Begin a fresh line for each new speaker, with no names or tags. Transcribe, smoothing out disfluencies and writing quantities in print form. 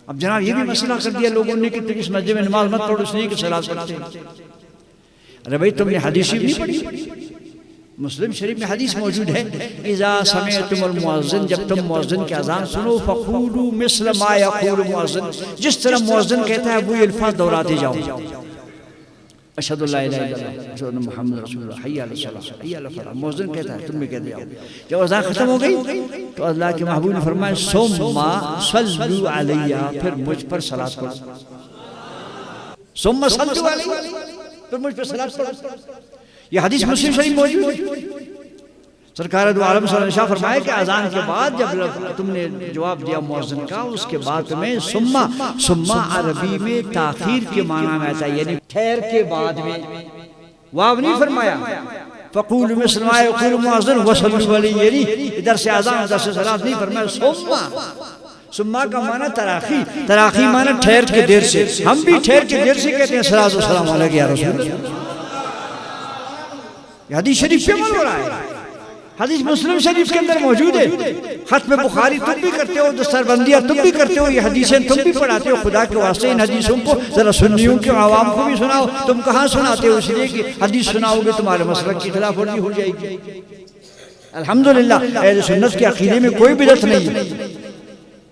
اب جناب یہ بھی مسئلہ کر دیا لوگوں نے کہ تم اس مسجد میں نماز مت پڑھو، اس لیے کہ صلاۃ پڑھتے ہیں۔ ارے بھائی تم نے حدیث شریف نہیں پڑھی؟ مسلم شریف میں حدیث موجود ہے، اذا سمعتم المؤذن، جب تم مؤذن کی اذان سنو فقولوا مثل ما یقول المؤذن، جس طرح مؤذن کہتا ہے وہی الفاظ دہراتے جاؤ، اشہد اللہ الہ الا اللہ اشہد ان محمد رسول اللہ، حی علی الصلاۃ حی علی الفلاح، مؤذن کہتا ہے تم بھی کہتے جاؤ۔ جب اذان ختم ہو گئی تو اللہ کے محبوب نے فرمایا ثم صلوا علی، پھر مجھ پر صلاۃ پڑھو، ثم صلوا علی، پھر مجھ پر صلاۃ پڑھو۔ یہ حدیث مسلم شریف موجود ہے۔ سرکار دو عالم صلی اللہ علیہ وسلم فرمائے کہ اذان کے بعد جب تم نے جواب دیا مؤذن کا، اس کے بعد میں ثم عربی میں تاخیر کے معنی میں آتا ہے، یعنی ٹھہر کے بعد میں، واو نہیں فرمایا۔ فقولوا مثل ما یقول المؤذن وصلوا علیہ، یعنی ادھر سے اذان ادھر سے صلاۃ نہیں فرمایا۔ ثم کا معنی تراخی، تراخی معنی ٹھہر کے دیر سے، ہم بھی ٹھہر کے دیر سے کہتے ہیں صلاۃ و سلام علیک یا رسول اللہ۔ یہ حدیث شریف پہ عمل ہو رہا ہے، حدیث مسلم شریف کے اندر موجود ہے۔ ختم بخاری تم بھی کرتے ہو، دستربندیہ تم بھی کرتے ہو، یہ حدیثیں تم بھی پڑھاتے ہو۔ خدا کے واسطے ان حدیثوں کو ذرا سنیوں کے عوام کو بھی سناؤ۔ تم کہاں سناتے ہو؟ اس لیے کہ حدیث سناؤ گے تمہارے مسلک کی خلاف ورزی ہو جائے گی۔ الحمدللہ اہل سنت کے عقیدے میں کوئی بدعت نہیں ہے۔